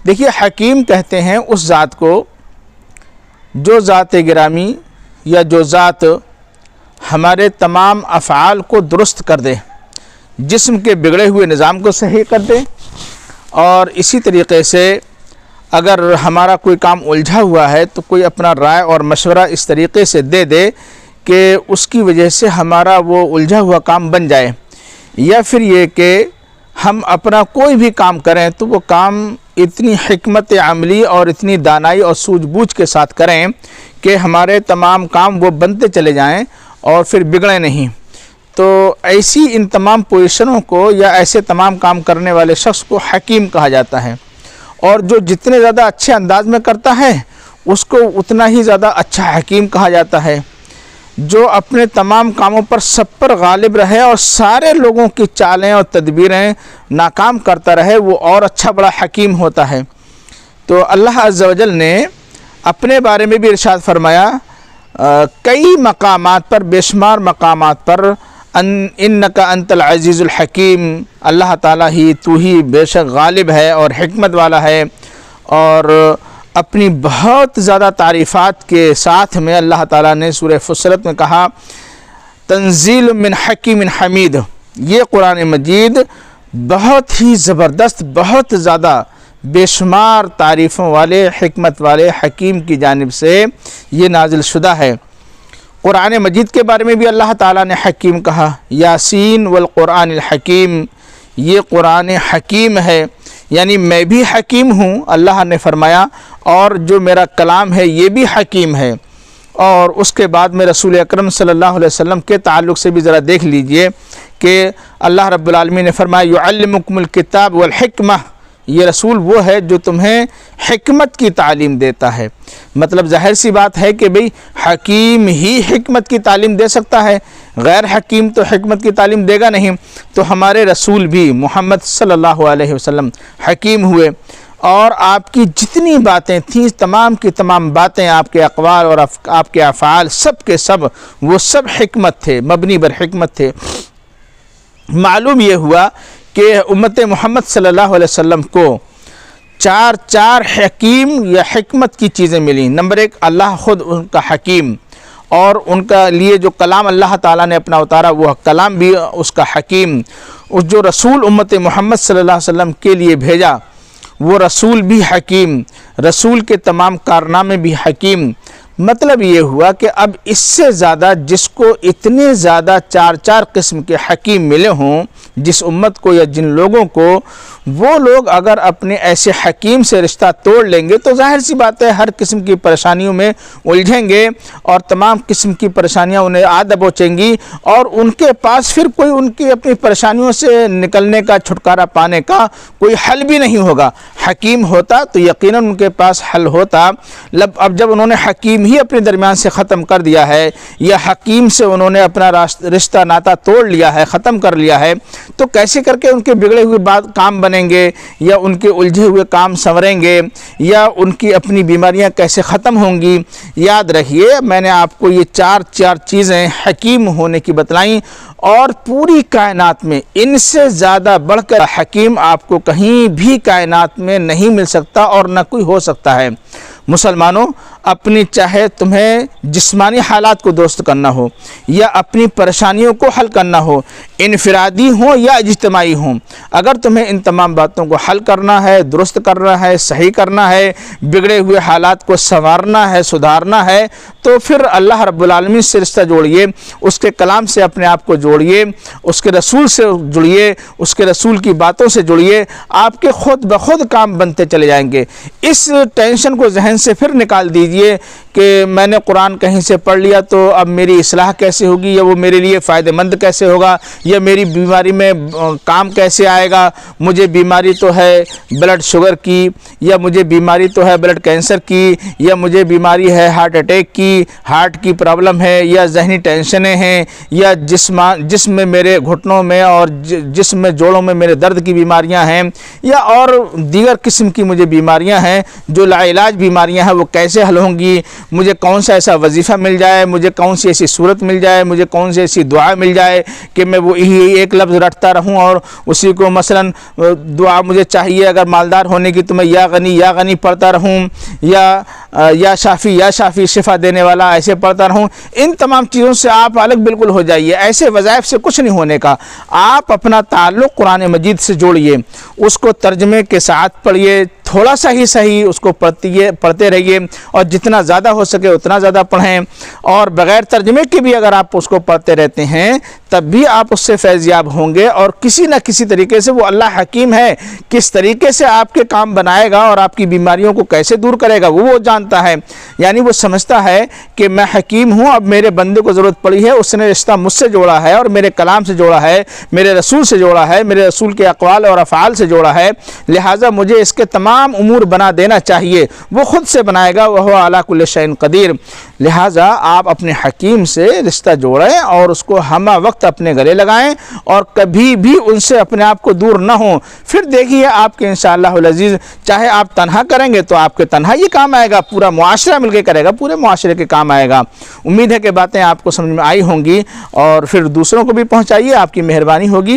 دیکھیے حکیم کہتے ہیں اس ذات کو جو ذات گرامی یا جو ذات ہمارے تمام افعال کو درست کر دے، جسم کے بگڑے ہوئے نظام کو صحیح کر دے، اور اسی طریقے سے اگر ہمارا کوئی کام الجھا ہوا ہے تو کوئی اپنا رائے اور مشورہ اس طریقے سے دے دے کہ اس کی وجہ سے ہمارا وہ الجھا ہوا کام بن جائے، یا پھر یہ کہ ہم اپنا کوئی بھی کام کریں تو وہ کام اتنی حکمت عملی اور اتنی دانائی اور سوجھ بوجھ کے ساتھ کریں کہ ہمارے تمام کام وہ بنتے چلے جائیں اور پھر بگڑیں نہیں۔ تو ایسی ان تمام پوزیشنوں کو یا ایسے تمام کام کرنے والے شخص کو حکیم کہا جاتا ہے، اور جو جتنے زیادہ اچھے انداز میں کرتا ہے اس کو اتنا ہی زیادہ اچھا حکیم کہا جاتا ہے۔ جو اپنے تمام کاموں پر سب پر غالب رہے اور سارے لوگوں کی چالیں اور تدبیریں ناکام کرتا رہے، وہ اور اچھا بڑا حکیم ہوتا ہے۔ تو اللہ عز و جل نے اپنے بارے میں بھی ارشاد فرمایا کئی مقامات پر، بے شمار مقامات پر، انک انت العزیز الحکیم، اللہ تعالیٰ ہی تو ہی بے شک غالب ہے اور حکمت والا ہے۔ اور اپنی بہت زیادہ تعریفات کے ساتھ میں اللہ تعالیٰ نے سورہ فصلت میں کہا تنزیل من حکیم حمید، یہ قرآن مجید بہت ہی زبردست، بہت زیادہ بے شمار تعریفوں والے، حکمت والے حکیم کی جانب سے یہ نازل شدہ ہے۔ قرآن مجید کے بارے میں بھی اللہ تعالیٰ نے حکیم کہا، یاسین والقرآن الحکیم، یہ قرآن حکیم ہے، یعنی میں بھی حکیم ہوں، اللہ نے فرمایا، اور جو میرا کلام ہے یہ بھی حکیم ہے۔ اور اس کے بعد میں رسول اکرم صلی اللہ علیہ وسلم کے تعلق سے بھی ذرا دیکھ لیجئے کہ اللہ رب العالمین نے فرمایا یعلمکم الکتاب والحکمہ، یہ رسول وہ ہے جو تمہیں حکمت کی تعلیم دیتا ہے۔ مطلب ظاہر سی بات ہے کہ بھئی حکیم ہی حکمت کی تعلیم دے سکتا ہے، غیر حکیم تو حکمت کی تعلیم دے گا نہیں۔ تو ہمارے رسول بھی محمد صلی اللہ علیہ وسلم حکیم ہوئے، اور آپ کی جتنی باتیں تھیں، تمام کی تمام باتیں، آپ کے اقوال اور آپ کے افعال، سب کے سب وہ سب حکمت تھے، مبنی بر حکمت تھے۔ معلوم یہ ہوا کہ امت محمد صلی اللہ علیہ وسلم کو چار حکیم یا حکمت کی چیزیں ملیں۔ نمبر ایک، اللہ خود ان کا حکیم، اور ان کا لیے جو کلام اللہ تعالیٰ نے اپنا اتارا وہ کلام بھی اس کا حکیم، اس جو رسول امت محمد صلی اللہ علیہ وسلم کے لیے بھیجا وہ رسول بھی حکیم، رسول کے تمام کارنامے بھی حکیم۔ مطلب یہ ہوا کہ اب اس سے زیادہ جس کو اتنے زیادہ چار قسم کے حکیم ملے ہوں جس امت کو یا جن لوگوں کو، وہ لوگ اگر اپنے ایسے حکیم سے رشتہ توڑ لیں گے تو ظاہر سی بات ہے ہر قسم کی پریشانیوں میں الجھیں گے، اور تمام قسم کی پریشانیاں انہیں آ دبوچیں گی، اور ان کے پاس پھر کوئی ان کی اپنی پریشانیوں سے نکلنے کا، چھٹکارا پانے کا کوئی حل بھی نہیں ہوگا۔ حکیم ہوتا تو یقیناً ان کے پاس حل ہوتا۔ اب جب انہوں نے حکیم ہی اپنے درمیان سے ختم کر دیا ہے، یا حکیم سے انہوں نے اپنا رشتہ ناتا توڑ لیا ہے، ختم کر لیا ہے، تو کیسے کر کے ان کے بگڑے ہوئے کام بنیں گے، یا ان کے الجھے ہوئے کام سنوریں گے، یا ان کی اپنی بیماریاں کیسے ختم ہوں گی؟ یاد رکھیے میں نے آپ کو یہ چار چیزیں حکیم ہونے کی بتلائیں، اور پوری کائنات میں ان سے زیادہ بڑھ کر حکیم آپ کو کہیں بھی کائنات میں نہیں مل سکتا اور نہ کوئی ہو سکتا ہے۔ مسلمانوں، اپنی چاہے تمہیں جسمانی حالات کو درست کرنا ہو یا اپنی پریشانیوں کو حل کرنا ہو، انفرادی ہوں یا اجتماعی ہوں، اگر تمہیں ان تمام باتوں کو حل کرنا ہے، درست کرنا ہے، صحیح کرنا ہے، بگڑے ہوئے حالات کو سنوارنا ہے، سدھارنا ہے، تو پھر اللہ رب العالمین سے رشتہ جوڑیے، اس کے کلام سے اپنے آپ کو جوڑیے، اس کے رسول سے جڑیے، اس کے رسول کی باتوں سے جڑیے، آپ کے خود بخود کام بنتے چلے جائیں گے۔ اس ٹینشن کو ذہن سے پھر نکال دیجئے کہ میں نے قرآن کہیں سے پڑھ لیا تو اب میری اصلاح کیسے ہوگی، یا وہ میرے لیے فائدہ مند کیسے ہوگا، یا میری بیماری میں کام کیسے آئے گا، مجھے بیماری تو ہے بلڈ شوگر کی، یا مجھے بیماری تو ہے بلڈ کینسر کی، یا مجھے بیماری ہے ہارٹ اٹیک کی، ہارٹ کی پرابلم ہے، یا ذہنی ٹینشنیں ہیں، یا جسم میں میرے گھٹنوں میں اور جسم میں جوڑوں میں میرے درد کی بیماریاں ہیں، یا اور دیگر قسم کی مجھے بیماریاں ہیں جو لا علاج بیماریاں بیماریاں ہیں وہ کیسے حل ہوں گی، مجھے کون سا ایسا وظیفہ مل جائے، مجھے کون سی ایسی صورت مل جائے، مجھے کون سی ایسی دعا مل جائے کہ میں وہی ایک لفظ رٹتا رہوں اور اسی کو مثلا دعا مجھے چاہیے اگر مالدار ہونے کی تو میں یا غنی پڑھتا رہوں، یا شافی شفا دینے والا ایسے پڑھتا رہوں۔ ان تمام چیزوں سے آپ الگ بالکل ہو جائیے، ایسے وظائف سے کچھ نہیں ہونے کا۔ آپ اپنا تعلق قرآن مجید سے جوڑیے، اس کو ترجمے کے ساتھ پڑھیے، تھوڑا سا ہی صحیح اس کو پڑھتے رہیے، اور جتنا زیادہ ہو سکے اتنا زیادہ پڑھیں، اور بغیر ترجمے کے بھی اگر آپ اس کو پڑھتے رہتے ہیں تب بھی آپ اس سے فیض یاب ہوں گے، اور کسی نہ کسی طریقے سے وہ اللہ حکیم ہے، کس طریقے سے آپ کے کام بنائے گا اور آپ کی بیماریوں کو کیسے دور کرے گا وہ جانتا ہے۔ یعنی وہ سمجھتا ہے کہ میں حکیم ہوں، اب میرے بندے کو ضرورت پڑی ہے، اس نے رشتہ مجھ سے جوڑا ہے اور میرے کلام سے جوڑا ہے، میرے رسول سے جوڑا ہے، میرے رسول کے اقوال اور افعال سے جوڑا ہے، لہٰذا مجھے اس کے تمام امور بنا دینا چاہیے، وہ خود سے بنائے گا، وہو علی کل شیء قدیر۔ لہٰذا آپ اپنے حکیم سے رشتہ جوڑیں اور اس کو ہمہ وقت اپنے گلے لگائیں، اور کبھی بھی ان سے اپنے آپ کو دور نہ ہوں۔ پھر دیکھیے آپ کے انشاءاللہ العزیز، چاہے آپ تنہا کریں گے تو آپ کے تنہا یہ کام آئے گا، پورا معاشرہ مل کے کرے گا، پورے معاشرے کے کام آئے گا۔ امید ہے کہ باتیں آپ کو سمجھ میں آئی ہوں گی، اور پھر دوسروں کو بھی پہنچائیے، آپ کی مہربانی ہوگی۔